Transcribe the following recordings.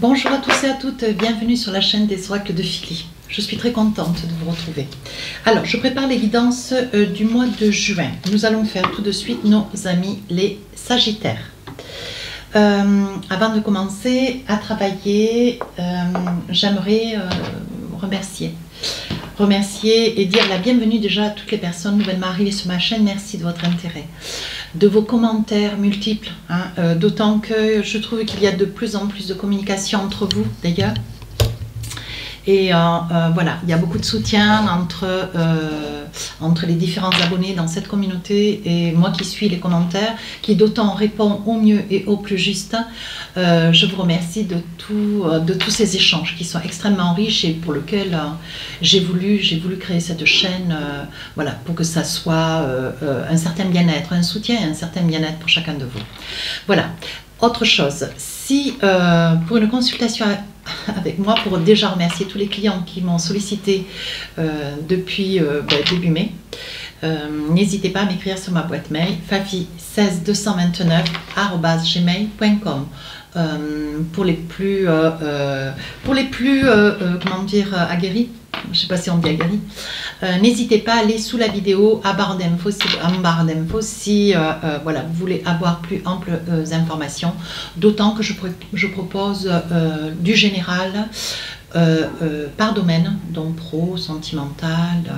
Bonjour à tous et à toutes, bienvenue sur la chaîne des oracles de Philly. Je suis très contente de vous retrouver. Alors, je prépare les guidances du mois de juin. Nous allons faire tout de suite nos amis les Sagittaires. Avant de commencer à travailler, j'aimerais remercier et dire la bienvenue déjà à toutes les personnes nouvellement arrivées sur ma chaîne. Merci de votre intérêt, de vos commentaires multiples, d'autant que je trouve qu'il y a de plus en plus de communication entre vous d'ailleurs. Et voilà, il y a beaucoup de soutien entre les différents abonnés dans cette communauté et moi qui suis les commentaires, qui d'autant répond au mieux et au plus juste. Je vous remercie de tous ces échanges qui sont extrêmement riches et pour lesquels j'ai voulu créer cette chaîne, voilà, pour que ça soit un certain bien-être, un soutien et un certain bien-être pour chacun de vous. Voilà. Autre chose, si pour une consultation avec moi, pour déjà remercier tous les clients qui m'ont sollicité depuis début mai, n'hésitez pas à m'écrire sur ma boîte mail fafi16229@gmail.com. Pour les plus comment dire, aguerris, je ne sais pas si on dit aguerris, n'hésitez pas à aller sous la vidéo en barre d'infos si voilà, vous voulez avoir plus amples informations, d'autant que je propose du général par domaine, donc pro, sentimental,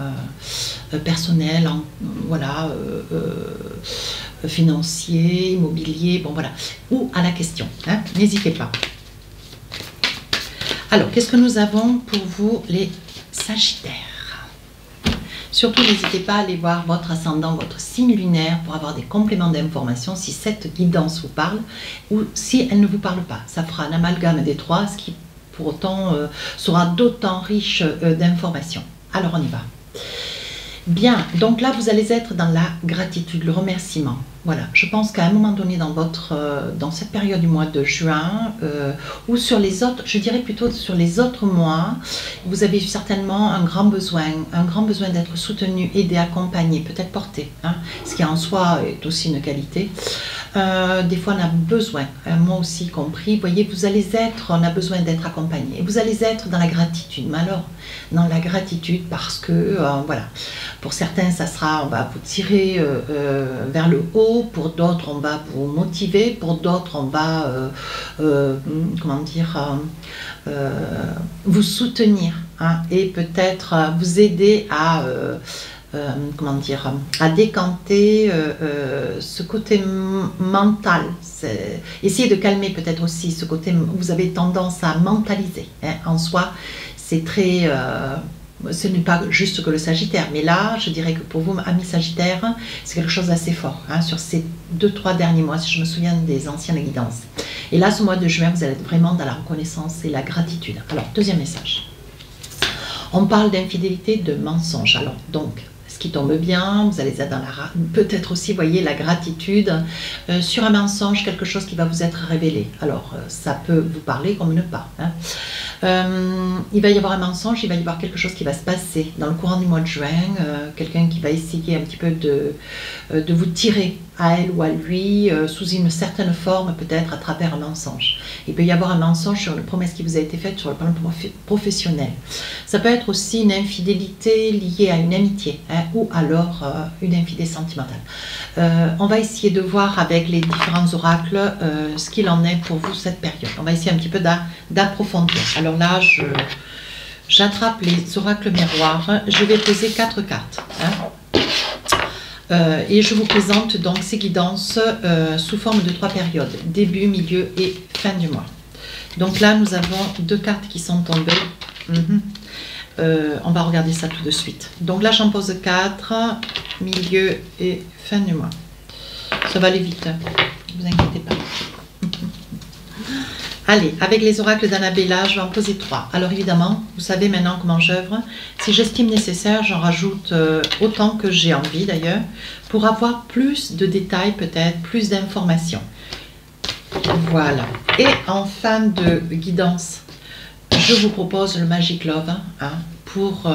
personnel, voilà, financier, immobilier, bon voilà, ou à la question, n'hésitez pas. Alors, qu'est-ce que nous avons pour vous les Sagittaires? Surtout, n'hésitez pas à aller voir votre ascendant, votre signe lunaire pour avoir des compléments d'informations si cette guidance vous parle ou si elle ne vous parle pas. Ça fera un amalgame des trois, ce qui pour autant sera d'autant riche d'informations. Alors, on y va. Bien, donc là, vous allez être dans la gratitude, le remerciement. Voilà, je pense qu'à un moment donné dans cette période du mois de juin, ou sur les autres, je dirais plutôt sur les autres mois, vous avez certainement un grand besoin d'être soutenu, aidé, accompagné, peut-être porté, ce qui en soi est aussi une qualité. Des fois on a besoin, moi aussi compris, vous voyez, on a besoin d'être accompagné, et vous allez être dans la gratitude, mais alors dans la gratitude parce que, voilà, pour certains ça sera, on va vous tirer vers le haut, pour d'autres on va vous motiver, pour d'autres on va, comment dire, vous soutenir, et peut-être vous aider à... comment dire, à décanter ce côté mental. Essayez de calmer peut-être aussi ce côté, vous avez tendance à mentaliser, en soi, c'est très... ce n'est pas juste que le Sagittaire, mais là, je dirais que pour vous, amis Sagittaires, c'est quelque chose d'assez fort, sur ces 2-3 derniers mois, si je me souviens des anciennes guidances. Et là, ce mois de juin, vous allez être vraiment dans la reconnaissance et la gratitude. Alors, deuxième message. On parle d'infidélité, de mensonge. Alors, donc, ce qui tombe bien, vous allez être dans peut-être aussi, voyez, la gratitude sur un mensonge, quelque chose qui va vous être révélé. Alors, ça peut vous parler comme ne pas. Il va y avoir un mensonge, il va y avoir quelque chose qui va se passer dans le courant du mois de juin, quelqu'un qui va essayer un petit peu de vous tirer à elle ou à lui sous une certaine forme, peut-être à travers un mensonge. Il peut y avoir un mensonge sur une promesse qui vous a été faite sur le plan professionnel. Ça peut être aussi une infidélité liée à une amitié, ou alors une infidélité sentimentale. On va essayer de voir avec les différents oracles ce qu'il en est pour vous cette période. On va essayer un petit peu d'approfondir. Alors là, j'attrape les oracles miroirs. Je vais poser 4 cartes. Et je vous présente donc ces guidances sous forme de 3 périodes, début, milieu et fin du mois. Donc là, nous avons 2 cartes qui sont tombées. On va regarder ça tout de suite. Donc là, j'en pose 4, milieu et fin du mois. Ça va aller vite, ne vous inquiétez pas. Allez, avec les oracles d'Annabella, je vais en poser 3. Alors évidemment, vous savez maintenant comment j'œuvre. Si j'estime nécessaire, j'en rajoute autant que j'ai envie d'ailleurs, pour avoir plus de détails peut-être, plus d'informations. Voilà. Et en fin de guidance, je vous propose le Magic Love, pour...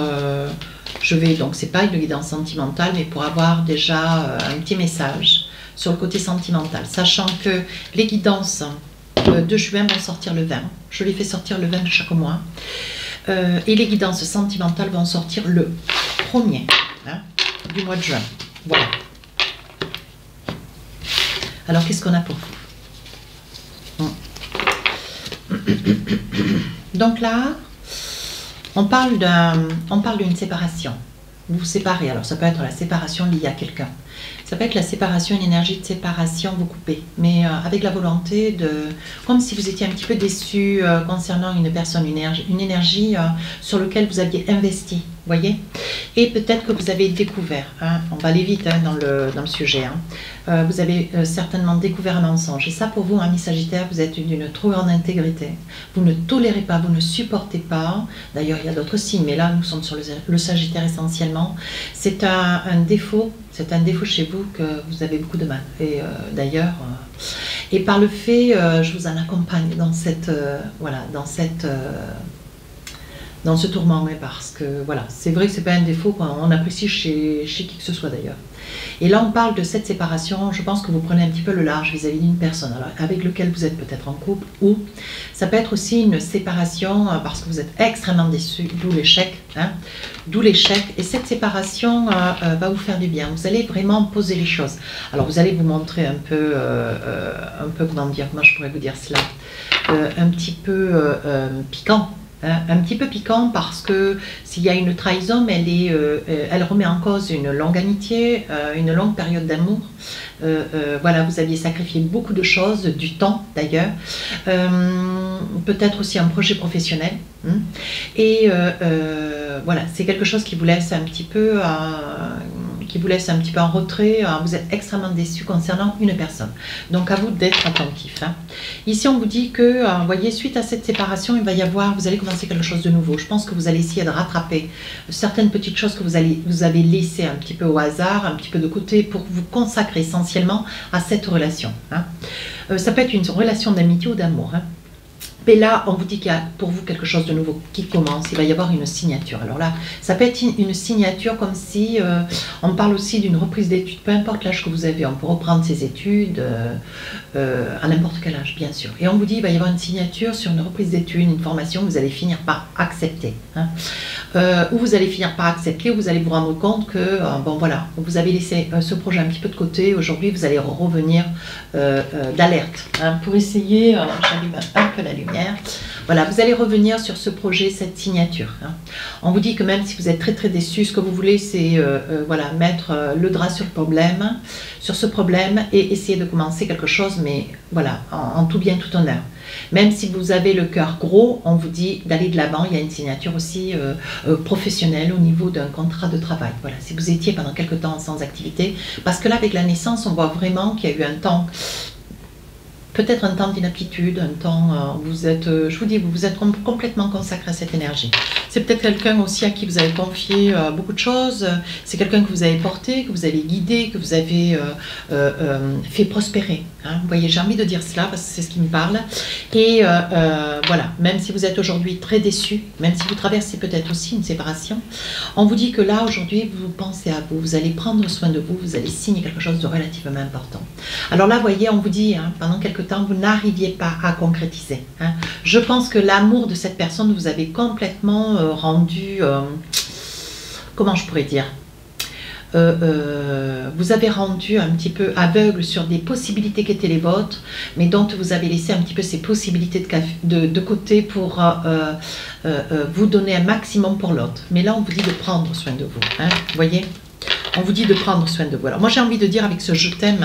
je vais donc, c'est pas une guidance sentimentale, mais pour avoir déjà un petit message sur le côté sentimental, sachant que les guidances de juin vont sortir le 20. Je les fais sortir le 20 de chaque mois. Et les guidances sentimentales vont sortir le 1er du mois de juin. Voilà. Alors, qu'est-ce qu'on a pour vous? Donc là, on parle d'une séparation. Vous vous séparez. Alors, ça peut être la séparation liée à quelqu'un. Ça peut être la séparation, une énergie de séparation, vous coupez. Mais avec la volonté de... Comme si vous étiez un petit peu déçu concernant une personne, une énergie sur laquelle vous aviez investi, vous voyez. Et peut-être que vous avez découvert, on va aller vite dans le sujet, vous avez certainement découvert un mensonge. Et ça, pour vous, ami Sagittaire, vous êtes d'une trop grande intégrité. Vous ne tolérez pas, vous ne supportez pas. D'ailleurs, il y a d'autres signes, mais là, nous sommes sur le Sagittaire essentiellement. C'est un défaut. C'est un défaut chez vous que vous avez beaucoup de mal. Et d'ailleurs, et par le fait, je vous en accompagne dans cette, voilà, dans ce tourment, parce que voilà, c'est vrai que c'est pas un défaut qu'on apprécie chez qui que ce soit d'ailleurs. Et là, on parle de cette séparation. Je pense que vous prenez un petit peu le large vis-à-vis d'une personne avec laquelle vous êtes peut-être en couple, ou ça peut être aussi une séparation parce que vous êtes extrêmement déçu, d'où l'échec. D'où l'échec. Et cette séparation va vous faire du bien. Vous allez vraiment poser les choses. Alors, vous allez vous montrer un peu comment je pourrais vous dire cela, un petit peu piquant. Un petit peu piquant parce que s'il y a une trahison, elle remet en cause une longue amitié, une longue période d'amour. Voilà, vous aviez sacrifié beaucoup de choses, du temps d'ailleurs, peut-être aussi un projet professionnel. Et voilà, c'est quelque chose qui vous laisse un petit peu en retrait. Vous êtes extrêmement déçu concernant une personne. Donc à vous d'être attentif. Ici, on vous dit que, vous voyez, suite à cette séparation, vous allez commencer quelque chose de nouveau. Je pense que vous allez essayer de rattraper certaines petites choses que vous avez laissées un petit peu au hasard, un petit peu de côté pour vous consacrer essentiellement à cette relation. Ça peut être une relation d'amitié ou d'amour. Mais là, on vous dit qu'il y a pour vous quelque chose de nouveau qui commence. Il va y avoir une signature. Alors là, ça peut être une signature comme si on parle aussi d'une reprise d'études. Peu importe l'âge que vous avez, on peut reprendre ses études à n'importe quel âge, bien sûr. Et on vous dit qu'il va y avoir une signature sur une reprise d'études, une formation que vous allez finir par accepter. Ou vous allez finir par accepter, ou vous allez vous rendre compte que, bon voilà, vous avez laissé ce projet un petit peu de côté. Aujourd'hui, vous allez revenir d'alerte pour essayer, j'allume un peu la lumière. Voilà, vous allez revenir sur ce projet, cette signature. On vous dit que même si vous êtes très très déçu, ce que vous voulez, c'est voilà, mettre le drap sur ce problème et essayer de commencer quelque chose, mais voilà, en tout bien, tout honneur. Même si vous avez le cœur gros, on vous dit d'aller de l'avant. Il y a une signature aussi professionnelle au niveau d'un contrat de travail. Voilà, si vous étiez pendant quelque temps sans activité, parce que là, avec la naissance, on voit vraiment qu'il y a eu un temps, peut-être un temps d'inaptitude, un temps, je vous dis, vous êtes complètement consacré à cette énergie. C'est peut-être quelqu'un aussi à qui vous avez confié beaucoup de choses, c'est quelqu'un que vous avez porté, que vous avez guidé, que vous avez fait prospérer. Vous voyez, j'ai envie de dire cela parce que c'est ce qui me parle. Et voilà, même si vous êtes aujourd'hui très déçu, même si vous traversez peut-être aussi une séparation, on vous dit que là, aujourd'hui, vous pensez à vous, vous allez prendre soin de vous, vous allez signer quelque chose de relativement important. Alors là, vous voyez, on vous dit, pendant quelque temps, vous n'arriviez pas à concrétiser. Je pense que l'amour de cette personne vous avez complètement rendu, comment je pourrais dire, vous avez rendu un petit peu aveugle sur des possibilités qui étaient les vôtres, mais dont vous avez laissé un petit peu ces possibilités de côté pour vous donner un maximum pour l'autre. Mais là, on vous dit de prendre soin de vous. Vous voyez ? On vous dit de prendre soin de vous. Alors moi j'ai envie de dire avec ce je t'aime,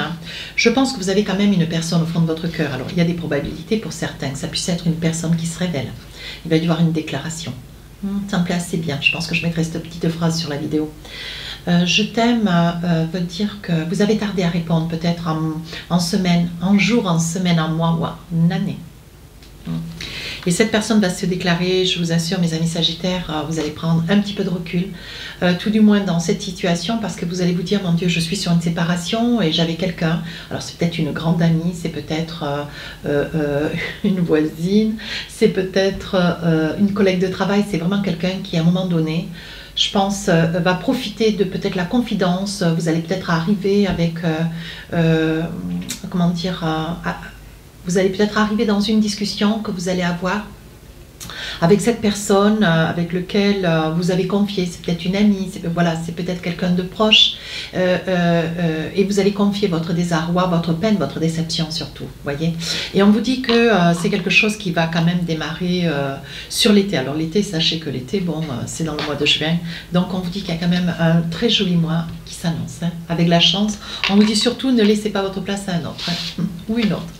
je pense que vous avez quand même une personne au fond de votre cœur. Alors il y a des probabilités pour certains que ça puisse être une personne qui se révèle. Il va y avoir une déclaration. Ça me plaît assez bien. Je pense que je mettrai cette petite phrase sur la vidéo. Je t'aime veut dire que vous avez tardé à répondre peut-être en semaine, en jour, en semaine, en mois ou en année. Et cette personne va se déclarer, je vous assure mes amis Sagittaires, vous allez prendre un petit peu de recul, tout du moins dans cette situation, parce que vous allez vous dire, mon Dieu, je suis sur une séparation et j'avais quelqu'un, alors c'est peut-être une grande amie, c'est peut-être une voisine, c'est peut-être une collègue de travail, c'est vraiment quelqu'un qui à un moment donné, je pense, va profiter de peut-être la confidence, vous allez peut-être arriver avec, comment dire, vous allez peut-être arriver dans une discussion que vous allez avoir avec cette personne avec laquelle vous avez confié. C'est peut-être une amie, voilà, c'est peut-être quelqu'un de proche, et vous allez confier votre désarroi, votre peine, votre déception surtout, voyez. Et on vous dit que c'est quelque chose qui va quand même démarrer sur l'été. Alors l'été, sachez que l'été, bon, c'est dans le mois de juin, donc on vous dit qu'il y a quand même un très joli mois qui s'annonce, hein, avec la chance. On vous dit surtout, ne laissez pas votre place à un autre, hein, ou une autre.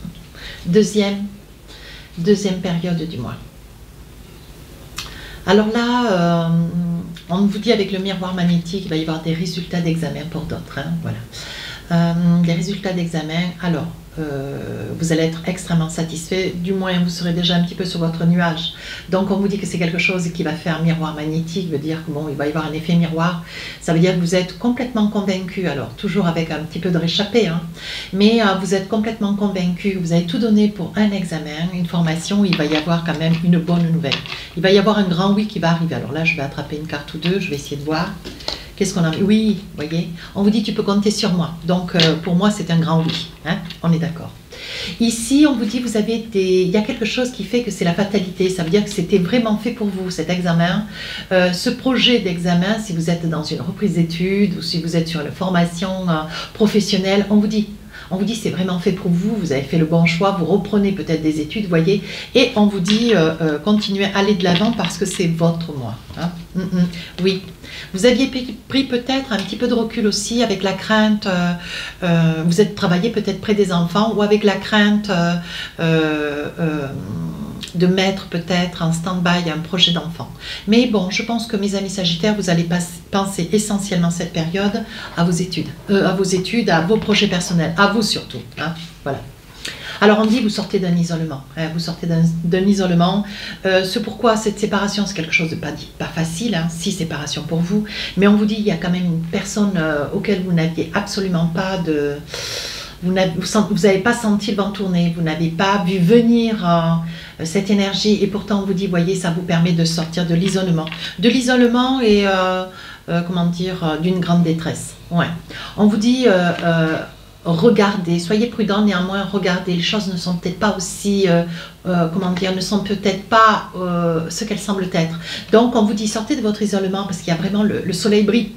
Deuxième période du mois. Alors là, on vous dit avec le miroir magnétique, il va y avoir des résultats d'examen pour d'autres. Hein, voilà. Des résultats d'examen. Alors, vous allez être extrêmement satisfait. Du moins, vous serez déjà un petit peu sur votre nuage. Donc, on vous dit que c'est quelque chose qui va faire miroir magnétique, veut dire que bon, il va y avoir un effet miroir. Ça veut dire que vous êtes complètement convaincu. Alors, toujours avec un petit peu de réchappé, hein, mais vous êtes complètement convaincu. Vous avez tout donné pour un examen, une formation où il va y avoir quand même une bonne nouvelle. Il va y avoir un grand oui qui va arriver. Alors là, je vais attraper une carte ou deux. Je vais essayer de voir. Qu'est-ce qu'on a? Oui, voyez, on vous dit tu peux compter sur moi. Donc pour moi c'est un grand oui, hein, on est d'accord. Ici on vous dit vous avez il y a quelque chose qui fait que c'est la fatalité. Ça veut dire que c'était vraiment fait pour vous cet examen. Ce projet d'examen, si vous êtes dans une reprise d'études ou si vous êtes sur une formation professionnelle, on vous dit c'est vraiment fait pour vous, vous avez fait le bon choix, vous reprenez peut-être des études, voyez, et on vous dit continuez, allez de l'avant parce que c'est votre moi. Hein. Oui, vous aviez pris peut-être un petit peu de recul aussi avec la crainte, vous êtes travaillé peut-être près des enfants ou avec la crainte de mettre peut-être en stand-by un projet d'enfant. Mais bon, je pense que mes amis Sagittaires, vous allez penser essentiellement cette période à vos études, à vos projets personnels, à vous surtout. Hein, voilà. Alors on dit vous sortez d'un isolement, hein, vous sortez d'un isolement. Ce pourquoi cette séparation, c'est quelque chose de pas facile, hein, 6 séparations pour vous, mais on vous dit il y a quand même une personne auquel vous n'aviez absolument pas de... Vous n'avez pas senti le vent tourner, vous n'avez pas vu venir cette énergie, et pourtant on vous dit, voyez, ça vous permet de sortir de l'isolement. De l'isolement et, comment dire, d'une grande détresse. Ouais. On vous dit, regardez, soyez prudents, néanmoins, regardez, les choses ne sont peut-être pas aussi, comment dire, ne sont peut-être pas ce qu'elles semblent être. Donc on vous dit, sortez de votre isolement, parce qu'il y a vraiment le soleil brille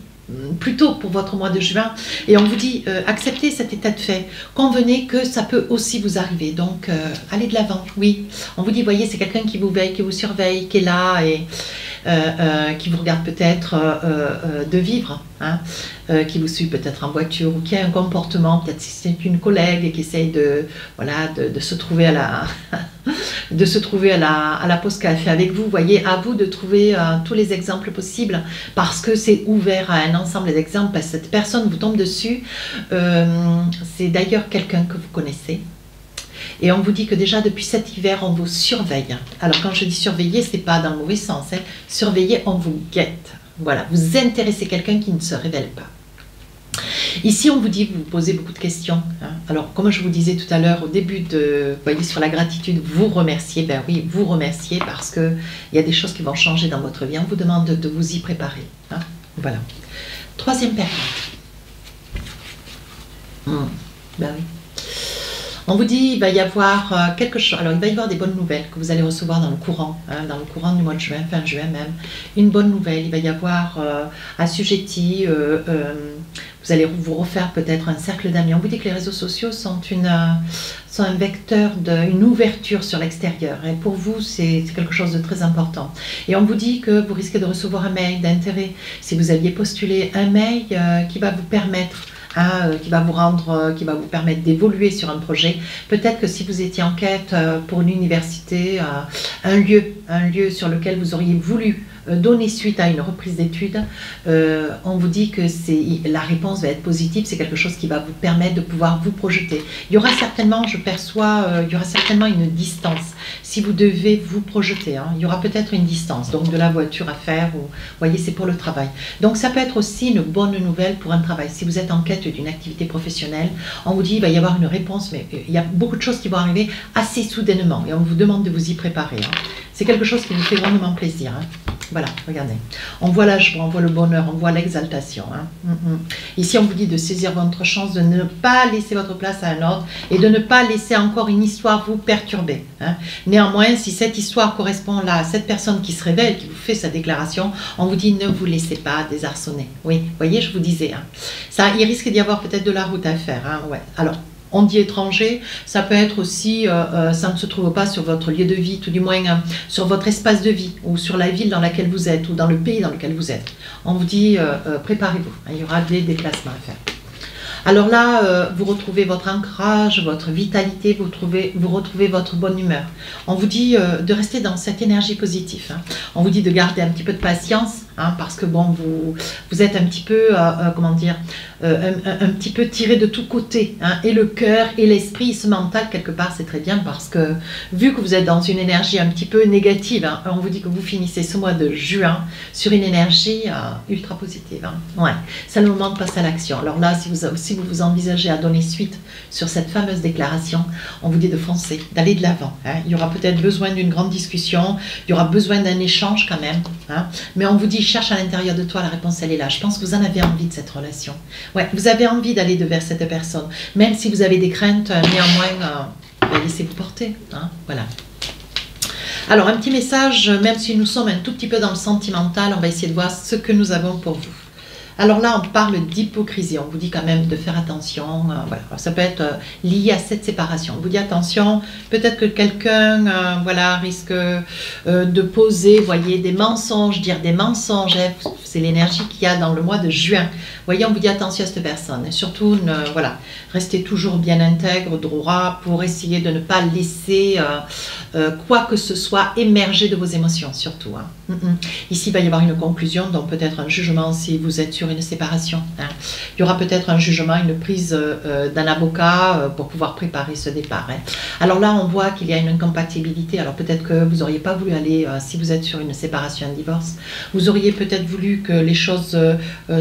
plutôt pour votre mois de juin, et on vous dit acceptez cet état de fait, convenez que ça peut aussi vous arriver, donc allez de l'avant. Oui, on vous dit, voyez, c'est quelqu'un qui vous veille, qui vous surveille, qui est là et qui vous regarde peut-être de vivre, hein, qui vous suit peut-être en voiture, ou qui a un comportement, peut-être si c'est une collègue qui essaye de, voilà, de se trouver à la de se trouver à la pause café avec vous. Voyez, à vous de trouver tous les exemples possibles, parce que c'est ouvert à un ensemble d'exemples, parce que cette personne vous tombe dessus, c'est d'ailleurs quelqu'un que vous connaissez. Et on vous dit que déjà depuis cet hiver, on vous surveille. Alors quand je dis surveiller, c'est pas dans le mauvais sens, hein. Surveiller, on vous guette. Voilà, vous intéressez quelqu'un qui ne se révèle pas. Ici, on vous dit, vous posez beaucoup de questions. Hein. Alors, comme je vous disais tout à l'heure, au début de, vous voyez, sur la gratitude, vous remerciez. Ben oui, vous remerciez parce qu'il y a des choses qui vont changer dans votre vie. On vous demande de vous y préparer. Hein. Voilà. Troisième période. Ben oui. On vous dit il va y avoir quelque chose, alors il va y avoir des bonnes nouvelles que vous allez recevoir dans le courant du mois de juin, fin juin même, une bonne nouvelle, il va y avoir assujetti, vous allez vous refaire peut-être un cercle d'amis. On vous dit que les réseaux sociaux sont un vecteur d'une ouverture sur l'extérieur, et pour vous c'est quelque chose de très important. Et on vous dit que vous risquez de recevoir un mail d'intérêt, si vous aviez postulé un mail qui va vous permettre qui va vous permettre d'évoluer sur un projet. Peut-être que si vous étiez en quête pour une université, un lieu sur lequel vous auriez voulu donner suite à une reprise d'études, on vous dit que la réponse va être positive, c'est quelque chose qui va vous permettre de pouvoir vous projeter. Il y aura certainement, je perçois, il y aura certainement une distance. Si vous devez vous projeter, hein, il y aura peut-être une distance, donc de la voiture à faire, ou, vous voyez, c'est pour le travail. Donc ça peut être aussi une bonne nouvelle pour un travail. Si vous êtes en quête d'une activité professionnelle, on vous dit il va y avoir une réponse, mais il y a beaucoup de choses qui vont arriver assez soudainement, et on vous demande de vous y préparer. Hein. C'est quelque chose qui vous fait grandement plaisir. Hein. Voilà, regardez. On voit la joie, on voit le bonheur, on voit l'exaltation. Hein. Ici, on vous dit de saisir votre chance, de ne pas laisser votre place à un autre et de ne pas laisser encore une histoire vous perturber. Hein. Néanmoins, si cette histoire correspond là à cette personne qui se révèle, qui vous fait sa déclaration, on vous dit ne vous laissez pas désarçonner. Oui, vous voyez, je vous disais. Hein. Ça, il risque d'y avoir peut-être de la route à faire. Hein. Ouais. Alors, on dit étranger, ça peut être aussi, ça ne se trouve pas sur votre lieu de vie, tout du moins sur votre espace de vie, ou sur la ville dans laquelle vous êtes, ou dans le pays dans lequel vous êtes. On vous dit, préparez-vous, il y aura des déplacements à faire. Alors là, vous retrouvez votre ancrage, votre vitalité, vous retrouvez votre bonne humeur. On vous dit de rester dans cette énergie positive. Hein. On vous dit de garder un petit peu de patience, hein, parce que bon, vous êtes un petit peu, comment dire, un petit peu tiré de tous côtés. Hein, et le cœur et l'esprit, ce mental, quelque part, c'est très bien parce que vu que vous êtes dans une énergie un petit peu négative, hein, on vous dit que vous finissez ce mois de juin sur une énergie ultra positive. Hein. Ouais, c'est le moment de passer à l'action. Alors là, si vous envisagez à donner suite sur cette fameuse déclaration, on vous dit de foncer, d'aller de l'avant. Hein. Il y aura peut-être besoin d'une grande discussion, il y aura besoin d'un échange quand même. Hein. Mais on vous dit, cherche à l'intérieur de toi, la réponse elle est là. Je pense que vous en avez envie de cette relation. Ouais, vous avez envie d'aller vers cette personne, même si vous avez des craintes, néanmoins, laissez-vous porter. Hein. Voilà. Alors, un petit message, même si nous sommes un tout petit peu dans le sentimental, on va essayer de voir ce que nous avons pour vous. Alors là, on parle d'hypocrisie. On vous dit quand même de faire attention. Voilà. Ça peut être lié à cette séparation. On vous dit attention, peut-être que quelqu'un voilà, risque de poser, voyez, des mensonges, dire des mensonges. C'est l'énergie qu'il y a dans le mois de juin. Vous voyez, on vous dit attention à cette personne. Et surtout, voilà, restez toujours bien intègre, droit, pour essayer de ne pas laisser quoi que ce soit émerger de vos émotions, surtout. Hein. Ici, il va y avoir une conclusion, donc peut-être un jugement si vous êtes sur une séparation. Hein. Il y aura peut-être un jugement, une prise d'un avocat pour pouvoir préparer ce départ. Hein. Alors là, on voit qu'il y a une incompatibilité. Alors peut-être que vous n'auriez pas voulu aller, si vous êtes sur une séparation, un divorce, vous auriez peut-être voulu que les choses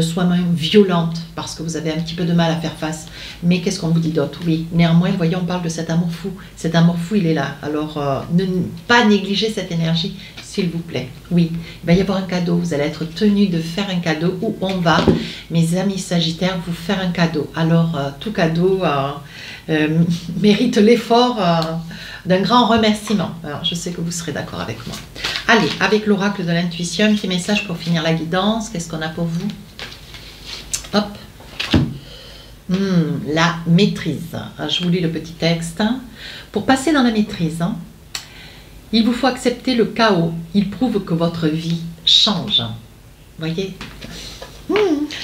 soient moins violentes parce que vous avez un petit peu de mal à faire face. Mais qu'est-ce qu'on vous dit d'autre? Oui, néanmoins, voyez, on parle de cet amour fou. Cet amour fou, il est là. Alors, ne pas négliger cette énergie, s'il vous plaît. Oui, il va y avoir un cadeau. Vous allez être tenu de faire un cadeau où on va, mes amis Sagittaires, vous faire un cadeau. Alors, tout cadeau mérite l'effort d'un grand remerciement. Alors, je sais que vous serez d'accord avec moi. Allez, avec l'oracle de l'intuition, un petit message pour finir la guidance. Qu'est-ce qu'on a pour vous? Hop. La maîtrise. Je vous lis le petit texte. Pour passer dans la maîtrise, il vous faut accepter le chaos. Il prouve que votre vie change. Voyez,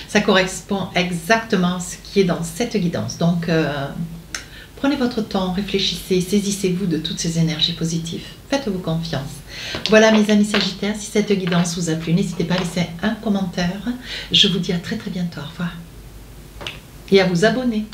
ça correspond exactement à ce qui est dans cette guidance. Donc, prenez votre temps, réfléchissez, saisissez-vous de toutes ces énergies positives. Faites-vous confiance. Voilà mes amis Sagittaires, si cette guidance vous a plu, n'hésitez pas à laisser un commentaire. Je vous dis à très très bientôt. Au revoir. Et à vous abonner.